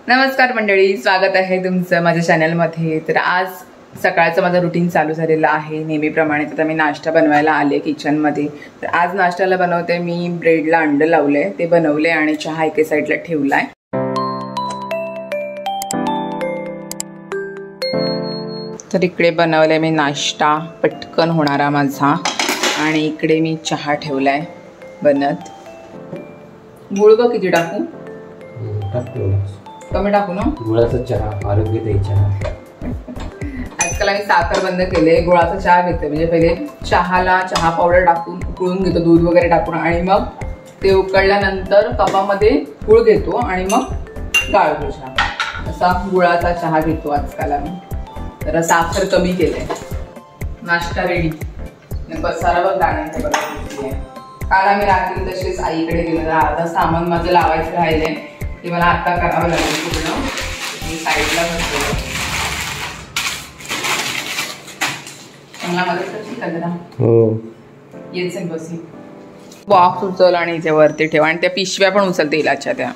नमस्कार मंडळी, स्वागत आहे तुमचं माझ्या चॅनलमध्ये। तर आज सकाळचं माझं रुटीन चालू झालेलं आहे नेहमीप्रमाणे। तर मी नाश्ता बनवायला आले किचनमध्ये। तर आज नाश्त्याला बनवते मी ब्रेडला अंड लावले, ते बनवले आणि चहा एके साईडला ठेवलाय। तर इकडे बनवले मी नाश्ता, पटकन होणारा माझा, आणि इकडे मी चहा ठेवलाय बनत। गुळ ग किती टाकू? कमी टाकू ना? गुळाचा चहा आरोग्यदायी चहा। आजकाल आम्ही साखर बंद केले, गुळाचा चहा घेतो। म्हणजे पहिले चहाला चहा पावडर टाकून उकळून घेतो, दूध वगैरे टाकून, आणि मग ते उकळल्यानंतर कपामध्ये गुळ घेतो आणि मग गाळतो चहा। असा गुळाचा चहा घेतो आजकाल आम्ही। तर साखर कमी केलंय। नाश्ता रेडी, पसारा बघ गाण्याचे बघा। काल आम्ही रात्री तसेच आईकडे गेलो, अर्धा सामान माझं लावायचं राहिलंय, ते मला आता करावं लागेल पूर्ण। मी साईडला बसलो, चांगला मदत करशील का जरा? हो येच बसी। बॉक्स उचल आणि इथे वरती ठेव, आणि त्या पिशव्या पण उचल तेलाच्या त्या,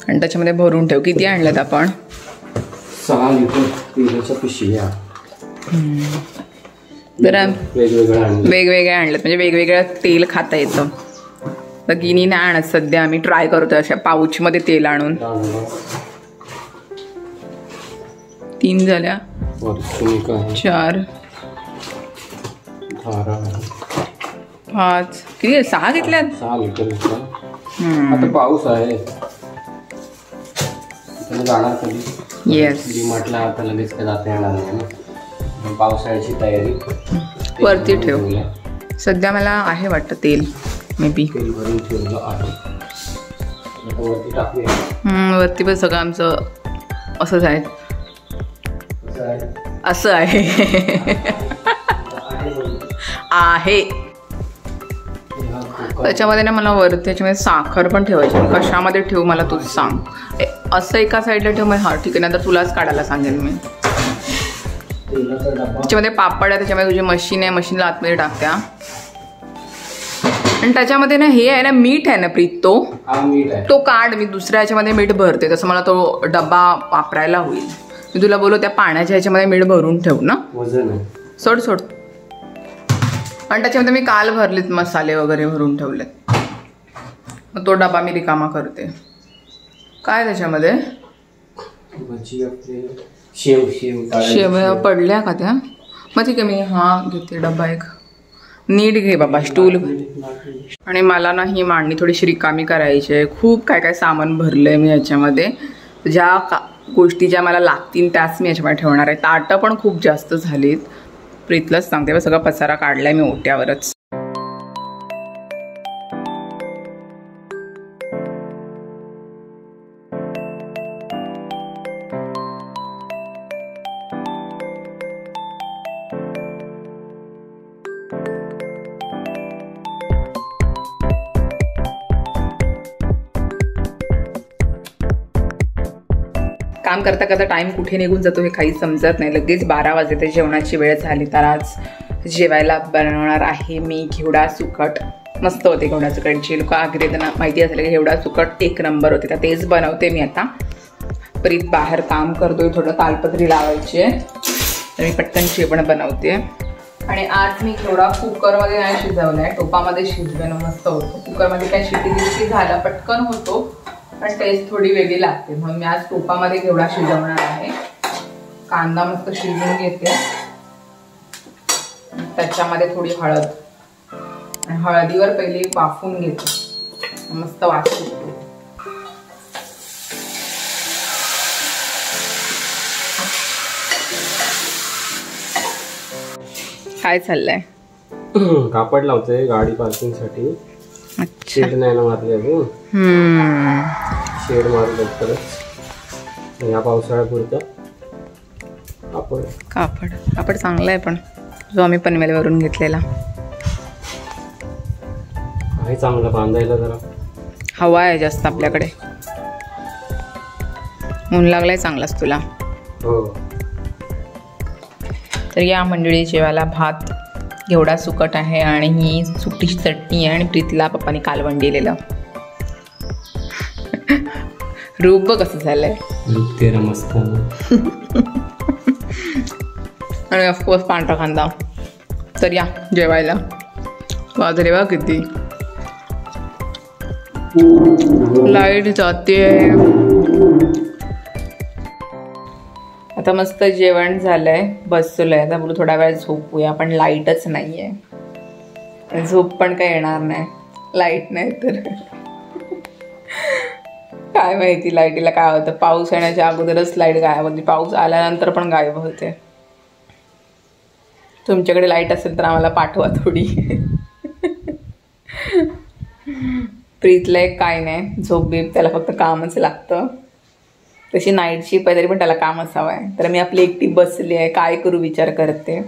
आणि त्याच्यामध्ये भरून ठेव। किती आणल्यात आपण? 6 लिटर तेलाच्या पिशव्या। वेगवेगळे आणलेत, म्हणजे वेगवेगळं तेल खाता येतं। तर गिनी नाही आणत सध्या, आम्ही ट्राय करतो अशा पाऊच मध्ये तेल आणून। 3 झाल्या, 4 5 किती? 6 घेतल्यात। 6 लिटर। आता पाऊस आहे, जाणार कधी? येस, म्हटलं आता लगेच काय जाता येणार नाही ना, पावसाळ्याची तयारी। वरती ठेव, सध्या मला आहे वाटतं तेल, मे बी तेल भरून ठेवलं आहे, वरती टाकूया। वरती पण सगळं आमचं असंच आहे, असं आहे आहे। त्याच्यामध्ये ना मला वरती त्याच्यामध्ये साखर पण ठेवायची, कशामध्ये ठेवू मला तूच सांग। असं एका साईडला ठेव मग। हा ठीक आहे, नंतर तुलाच काढायला सांगेन मी। त्याच्यामध्ये पापड आहे, त्याच्यामध्ये तुझी मशीन आहे, मशीनला आतमध्ये टाकत्या। आणि त्याच्यामध्ये ना हे आहे ना, मीठ आहे ना प्रीत, तो काढ, मी दुसऱ्या ह्याच्यामध्ये मीठ भरते, तसं मला तो डब्बा वापरायला होईल। मी तुला बोलू त्या पाण्याच्या ह्याच्यामध्ये मीठ भरून ठेव ना। सोड सोड। आणि त्याच्यामध्ये मी काल भरलेत मसाले वगैरे भरून ठेवलेत, मग तो डबा मी रिकामा करते। काय त्याच्यामध्ये? शेवया पडल्या का त्या? मग ठीक आहे, मी हा घेते डबा एक। नीट घे बाबा स्टूल। आणि मला ना ही मांडणी थोडीशी रिकामी करायची आहे। खूप काय काय सामान भरलंय मी याच्यामध्ये, ज्या गोष्टी ज्या मला लागतील त्याच मी याच्यामध्ये ठेवणार आहे। ताटं पण खूप जास्त झालीत, प्रीतलाच सांगते, सगळा पसारा काढलाय मी ओट्यावरच। काम करता करता टाइम कुठे निघून जातो हे काही समजत नाही। लगेच 12 वाजले, तर जेवणाची वेळ झाली। तर आज जेवायला बनवणार आहे मी घेवडा सुकट। मस्त होते घेवडा सुकटची, लोक आगरी त्यांना माहिती असेल की घेवडा सुकट 1 नंबर होते, तर तेच बनवते मी आता। प्रीत बाहेर काम करतोय, थोडं तालपत्री लावायची आहे, तर मी पटकन जेवण बनवते। आणि आज मी घेवडा कुकरमध्ये नाही शिजवलाय, टोपामध्ये शिजवेन मस्त होतो। कुकरमध्ये काय शिटी दिवशी झाला, पटकन होतो, पण टेस्ट थोडी वेगळी लागते, म्हणून मी आज टोपामध्ये घेवडा शिजवणार आहे। कांदा मस्त शिजवून घेते, त्याच्यामध्ये थोडी हळद, आणि हळदीवर पहिले वाफून घेते, मस्त वास सुटतो। काय चाललंय? कापड लावते गाडी पार्किंग साठी। शेड नाही ना मारली अजून, शेड मारू लवकरच। या पावसाळ्यापुरतं कापड चांगला आहे, पण जो आम्ही पनवेलवरून घेतलेला आहे चांगला बांधायला। जरा हवा आहे जास्त आपल्याकडे, ऊन लागलाय चांगलाच तुला। हो। तर या मंडळी जेवायला भात, घेवडा सुकट आहे आणि ही सुकीची चटणी आहे आणि प्रीतला पप्पानी कालवण दिलेलं। रूप कसं झालंय. रूप तेरा मस्त. आणि ऑफकोर्स पांढरा कांदा. तर या जेवायला. वाजले बघा किती. लाईट जाते. आता मस्त जेवण झालंय, बसलोय. आता बोलू थोडा वेळ झोपूया, पण लाईटच नाहीये. झोप पण काही येणार नाही लाईट नाही तर. काय माहिती लाईटीला काय होतं. पाऊस येण्याच्या अगोदरच लाईट गायब होती, पाऊस आल्यानंतर पण गायब होते. तुमच्याकडे लाईट असेल तर आम्हाला पाठवा थोडी. प्रीतला एक काय नाही, झोप बीप, त्याला फक्त कामच लागतं. तशी नाईट शिफ्ट आहे तरी पण त्याला कामच हवं आहे. तर मी आपली एकटी बसली आहे, काय करू विचार करते.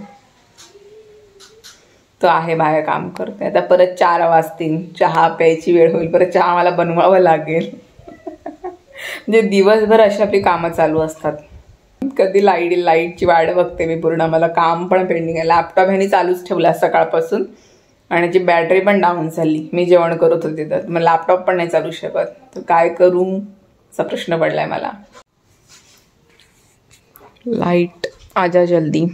तो आहे बाहेर काम करते. आता परत 4 वाजतील, चहा प्यायची वेळ होईल, परत चहा मला बनवावं लागेल. म्हणजे दिवसभर अशी आपली कामं चालू असतात. कधी लाईटची वाट बघते मी पूर्ण. मला काम पण पेंडिंग आहे. लॅपटॉप ह्यानी चालूच ठेवला सकाळपासून आणि त्याची बॅटरी पण डाऊन झाली. मी जेवण करत होते तर मग लॅपटॉप पण नाही चालू शकत. तर काय करू असा प्रश्न पडलाय मला. लाईट आजा जल्दी.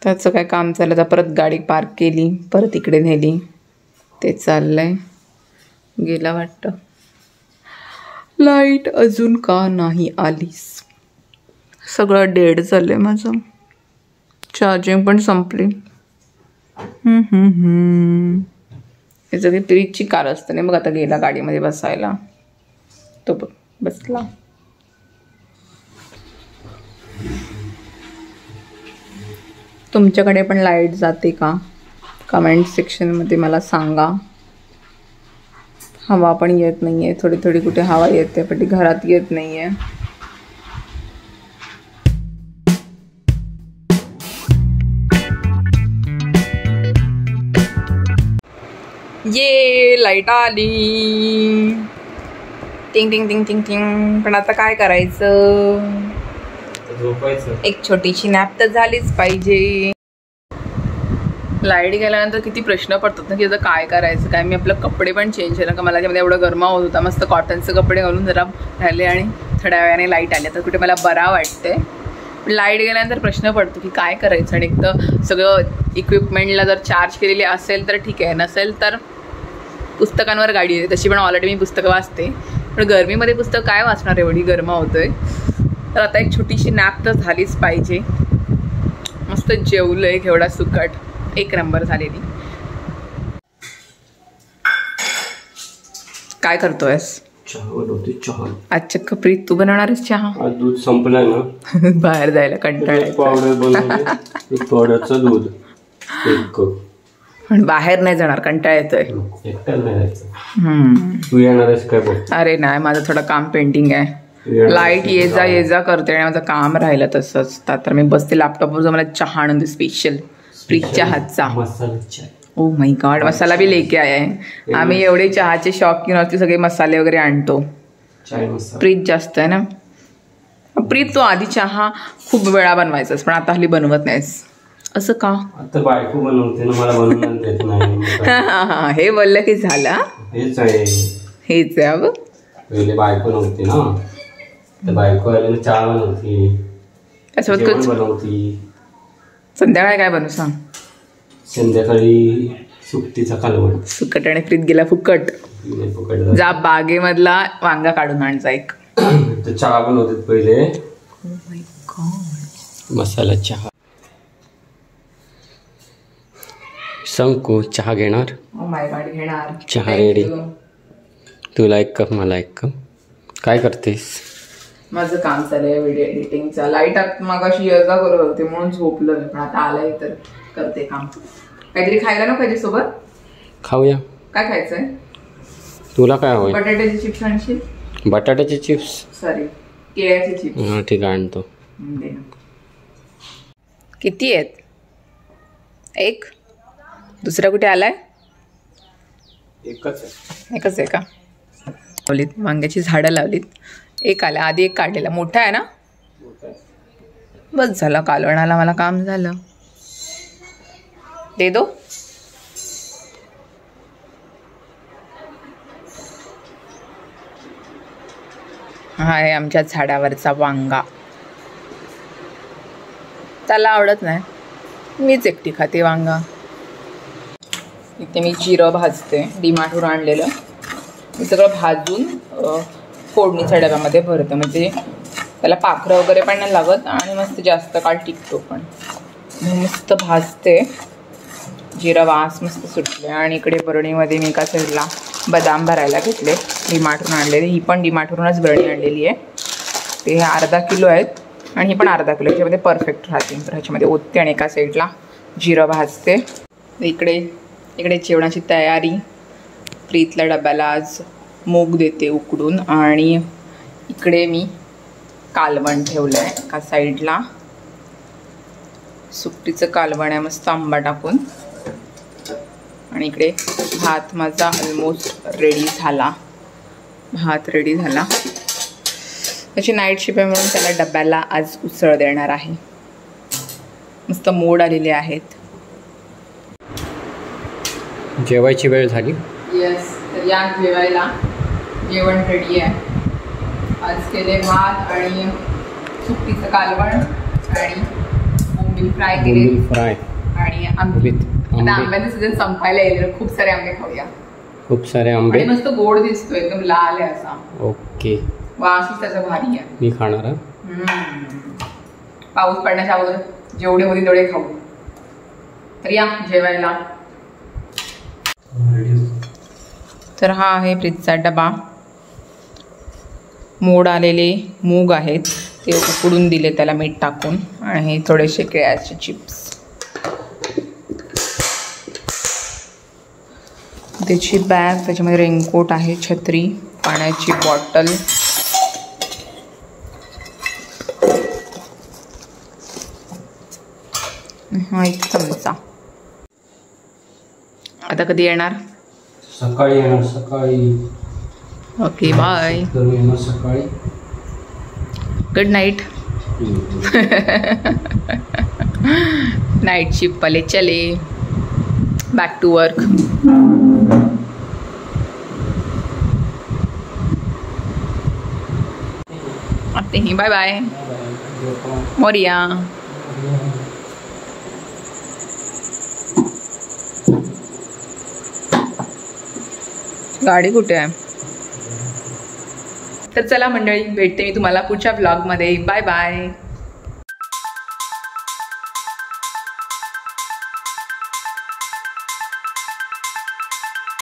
त्याचं काय काम चाललं तर परत गाडी पार्क केली, परत इकडे नेली. ते चाललंय. गेला वाटतं. लाईट अजून का नाही आलीस. सगळं डेड झालंय माझं. चार्जिंग पण संपली. हे सगळी प्रीतची कार असते नाही. मग आता गेला गाडीमध्ये बसायला. तो बसला. तुमच्याकडे पण लाईट जाते का? कमेंट सेक्शनमध्ये मला सांगा. हवा पण येत नाही आहे. थोडी थोडी कुठे हवा येते पण ती घरात येत नाही आहे. ये लाईट आली. टिंग टिंग टिंग टिंग टिंग. पण आता काय करायचं. एक छोटीशी नॅप तर झालीच पाहिजे. लाईट गेल्यानंतर किती प्रश्न पडतात ना की आता काय करायचं काय. मी आपलं कपडे पण चेंज केलं का मला त्यामध्ये एवढं गरमा होत होता. मस्त कॉटनचे कपडे घालून जरा राहिले आणि थोड्या वेळाने लाईट आली तर कुठे मला बरा वाटते. पण लाईट गेल्यानंतर प्रश्न पडतो की काय करायचं. आणि एक तर सगळं इक्विपमेंटला जर चार्ज केलेली असेल तर ठीक आहे, नसेल तर पुस्तकांवर गाडी आहे. तशी पण ऑलरेडी मी पुस्तकं वाचते पण गरमीमध्ये पुस्तक काय वाचणार, एवढी गरमा होतोय. तर आता एक छोटीशी नॅप तर झालीच पाहिजे. मस्त जेवलं आहे घेवडा सुकट, 1 नंबर झालेली. काय करतोयस? चहा बनवते. चहा अच्छा कप्रीत तू बनवणार आहेस चहा? दूध संपलंय ना, बाहेर जायला कंटाळा. पावडर बनवते, थोडंसं दूध एक कप. पण बाहेर नाही जाणार, कंटाळा येतोय. एकट्याला नाही जायचं. तू येणार आहेस काय बघ. अरे नाही, माझं थोडं काम पेंडिंग आहे. लाईट ये जा करते आणि माझं काम राहिलं तसंच. तर मी बसते लॅपटॉपवर जो मला चहा आणून स्पेशल प्रीतच्या हातचा. ओ माय गॉड, मसाला भी लेके आया आहे. आम्ही एवढे चहाचे शौकीन असते, सगळे मसाले वगैरे आणतो. प्रीत जास्त आहे ना. प्रीत तू आधी चहा खूप वेळा बनवायचास पण आता हल्ली बनवत नाहीस, असं का? आता बायको बनवते ना, मला बनवून देत नाही. हे बोललं की झालं. हेच आहे, हेच आहे. अब पहिले बायको नव्हती ना, तर बायको आली चहा बनवती, जेवण बनवती. संध्याकाळी काय बनवू सांग? संध्याकाळी सुकटीचा कालवण. सुकट आणि प्रीत गेला फुकट. जा बागेमधला वांगा काढून आणायचा एक. चहा बनवते पहिले. मसाला चहा. संकू चहा घेणार? ओ माय गॉड, घेणार. चहा रेडी. तुला 1 कप, मला 1 कप. काय करतेस? माझं काम चाललंय व्हिडिओ एडिटिंगचा. लाईट मगाशी यजा करत होते म्हणून झोपलं, पण आता आलंय तर करते काम. काहीतरी खायला नको पाहिजे सोबत? खाऊया. काय खायचंय तुला? काय हवंय? बटाट्याचे चिप्स आणशील? बटाट्याचे चिप्स? Sorry, केळ्याचे chips. हा ठीक आहे, आणतो. किती आहेत? 1? दुसरा कुठे आलाय? एकच आहे. एकच आहे का? लावलीत वांग्याची झाडं लावलीत. 1 आला, आधी 1 काढलेला. मोठा आहे ना? बस झाला, कालवणाला मला काम झालं. दे दो. हा आहे आमच्या झाडावरचा वांगा. त्याला आवडत नाही, मीच एकटी खाते वांगा. इथे मी जिरं भाजते, डीमार्टवरून आणलेलं. मी सगळं भाजून फोडणीच्या डब्यामध्ये भरतं, म्हणजे त्याला पाखरं वगैरे पण नाही लागत आणि मस्त जास्त काळ टिकतो पण. मस्त भाजते, जिरा वास मस्त सुटले. आणि इकडे बरणीमध्ये मी एका साईडला बदाम भरायला घेतले, डीमार्टवरून आणलेले. ही पण डीमार्टवरूनच बरणी आणलेली आहे. ते हे अर्धा किलो आहेत आणि ही पण अर्धा किलो, ह्याच्यामध्ये परफेक्ट राहते. तर ह्याच्यामध्ये ओतते आणि एका साईडला जिरं भाजते. इकडे जेवणाची तयारी. प्रीतला डब्याला आज मूग देते उकडून. आणि इकडे मी कालवण ठेवलं आहे एका साईडला. सुकटीचं कालवण आहे मस्त आंबा टाकून. आणि इकडे भात माझा ऑलमोस्ट रेडी झाला. भात रेडी झाला. त्याची नाईट शिफ्ट आहे म्हणून त्याला डब्याला आज उसळ देणार आहे. मस्त मोड आलेले आहेत. जेवायची वेळ झाली. येस, तर या जेवायला. जेवण रेडी आहे. आज केले भात आणि सुकटीचं कालवण आणि बोंबील फ्राय केले. आणि आंब्याचं सीजन संपायला येईल, खूप सारे आंबे खाऊया. खूप सारे आंबे. मस्त गोड दिसतोय, एकदम लाल आहे असा. ओके. वासच त्याचा भारी आहे. मी खाणार. पाऊस पडण्याच्या अगोदर जेवढे होते तेवढे खाऊ. तर या जेवायला. तर हा आहे प्रीतचा डबा. मोड आलेले मूग आहेत, ते उकडून दिले त्याला मीठ टाकून. आणि थोडेसे केळ्याचे चिप्स. त्याची बॅग, त्याच्यामध्ये रेनकोट आहे, छत्री, पाण्याची बॉटल. हा एक चमचा. आता कधी येणार? सकाळी येणार. सकाळी. Okay, bye. येणार सकाळी. Good night. नाईट शिफ्ट वाले चले, बॅक टू वर्क. आते हैं, बाय बाय. मोरिया. गाडी कुठे आहे? तर चला मंडळी, भेटते मी तुम्हाला पुढच्या ब्लॉगमध्ये. Bye bye.